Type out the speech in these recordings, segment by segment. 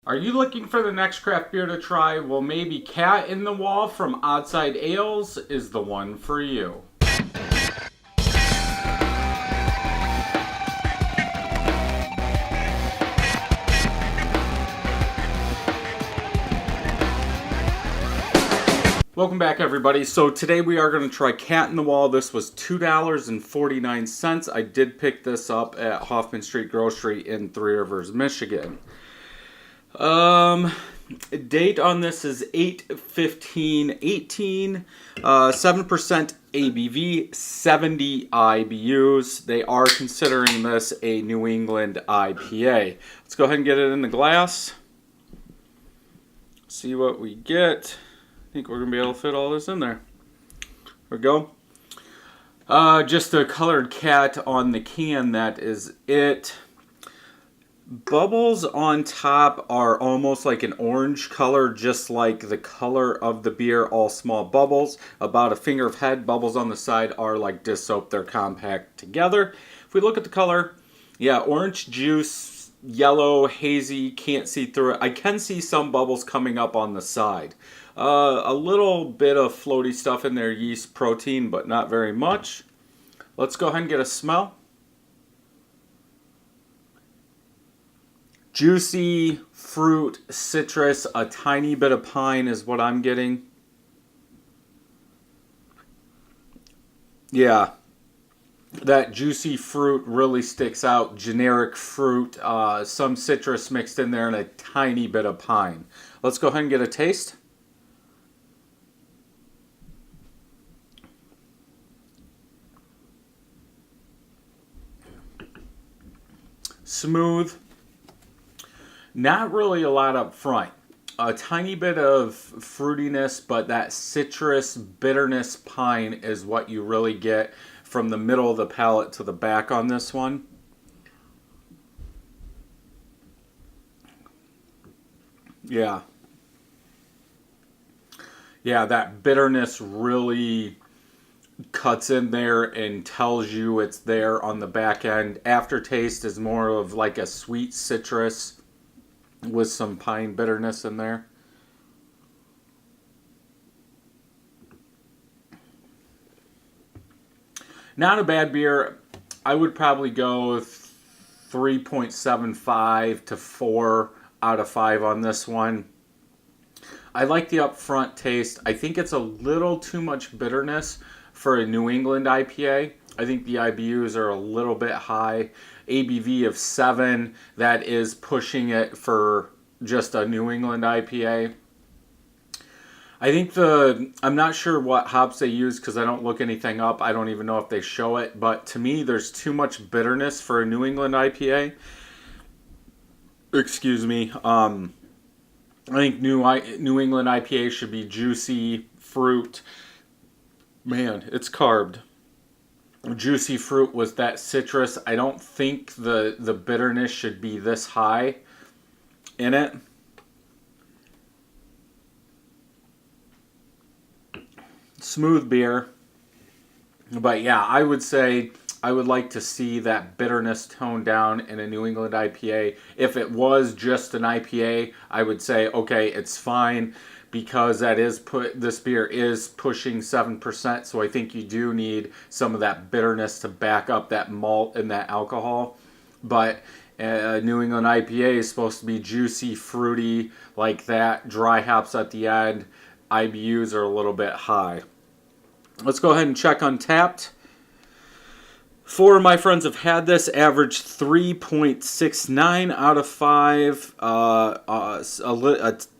Are you looking for the next craft beer to try? Well, maybe Cat in the Wall from Oddside Ales is the one for you. Welcome back, everybody. So today we are going to try Cat in the Wall. This was $2.49. I did pick this up at Hoffman Street Grocery in Three Rivers, Michigan. Date on this is 8/15/18, 7% ABV, 70 IBUs. They are considering this a New England IPA. Let's go ahead and get it in the glass. See what we get. I think we're going to be able to fit all this in there. There we go. Just a colored cat on the can, that is it. Bubbles on top are almost like an orange color, just like the color of the beer, all small bubbles. About a finger of head. Bubbles on the side are like dish soap, they're compact together. If we look at the color, yeah, orange juice, yellow, hazy, can't see through it. I can see some bubbles coming up on the side. A little bit of floaty stuff in there, yeast protein, but not very much. Let's go ahead and get a smell. Juicy fruit, citrus, a tiny bit of pine is what I'm getting. Yeah, that juicy fruit really sticks out. Generic fruit, some citrus mixed in there, and a tiny bit of pine. Let's go ahead and get a taste. Smooth. Not really a lot up front. A tiny bit of fruitiness, but that citrus, bitterness, pine is what you really get from the middle of the palate to the back on this one. Yeah. Yeah, that bitterness really cuts in there and tells you it's there on the back end. Aftertaste is more of like a sweet citrus with some pine bitterness in there. Not a bad beer. I would probably go 3.75 to 4 out of 5 on this one. I like the upfront taste. I think it's a little too much bitterness for a New England IPA. I think the IBUs are a little bit high. ABV of 7, that is pushing it for just a New England IPA. I think I'm not sure what hops they use because I don't look anything up. I don't even know if they show it. But to me, there's too much bitterness for a New England IPA. Excuse me. I think New England IPA should be juicy fruit. Man, it's carved. Juicy fruit with that citrus. I don't think the bitterness should be this high in it. Smooth beer. But yeah, I would say I would like to see that bitterness toned down in a New England IPA. If it was just an IPA, I would say, okay, it's fine, because this beer is pushing 7%, so I think you do need some of that bitterness to back up that malt and that alcohol. But New England IPA is supposed to be juicy, fruity, like that, dry hops at the end. IBUs are a little bit high. Let's go ahead and check Untapped. 4 of my friends have had this, average 3.69 out of 5. A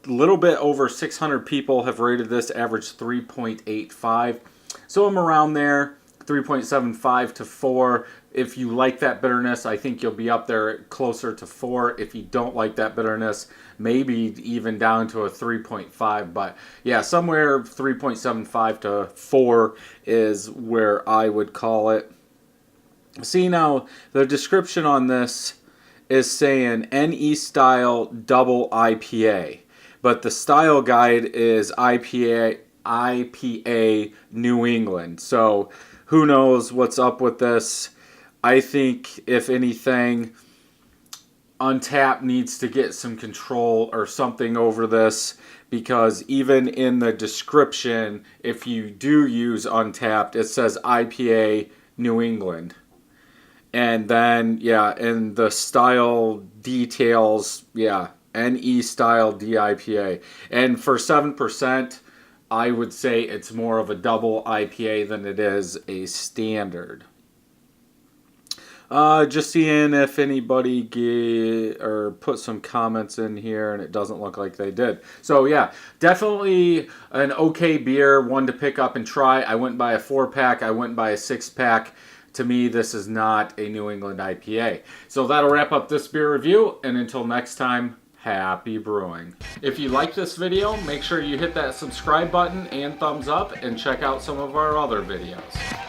little bit over 600 people have rated this, average 3.85. So I'm around there, 3.75 to 4. If you like that bitterness, I think you'll be up there closer to 4. If you don't like that bitterness, maybe even down to a 3.5. But yeah, somewhere 3.75 to 4 is where I would call it. See, now the description on this is saying NE style double IPA, but the style guide is IPA New England. So who knows what's up with this? I think if anything, Untapped needs to get some control or something over this, because even in the description, if you do use Untapped, it says IPA New England. And then, yeah, in the style details, yeah, NE style DIPA. And for 7%, I would say it's more of a double IPA than it is a standard. Just seeing if anybody put some comments in here, and it doesn't look like they did. So yeah, definitely an okay beer, one to pick up and try. I wouldn't buy a 4-pack. I wouldn't buy a 6-pack. To me, this is not a New England IPA. So that'll wrap up this beer review, and until next time, happy brewing. If you like this video, make sure you hit that subscribe button and thumbs up, and check out some of our other videos.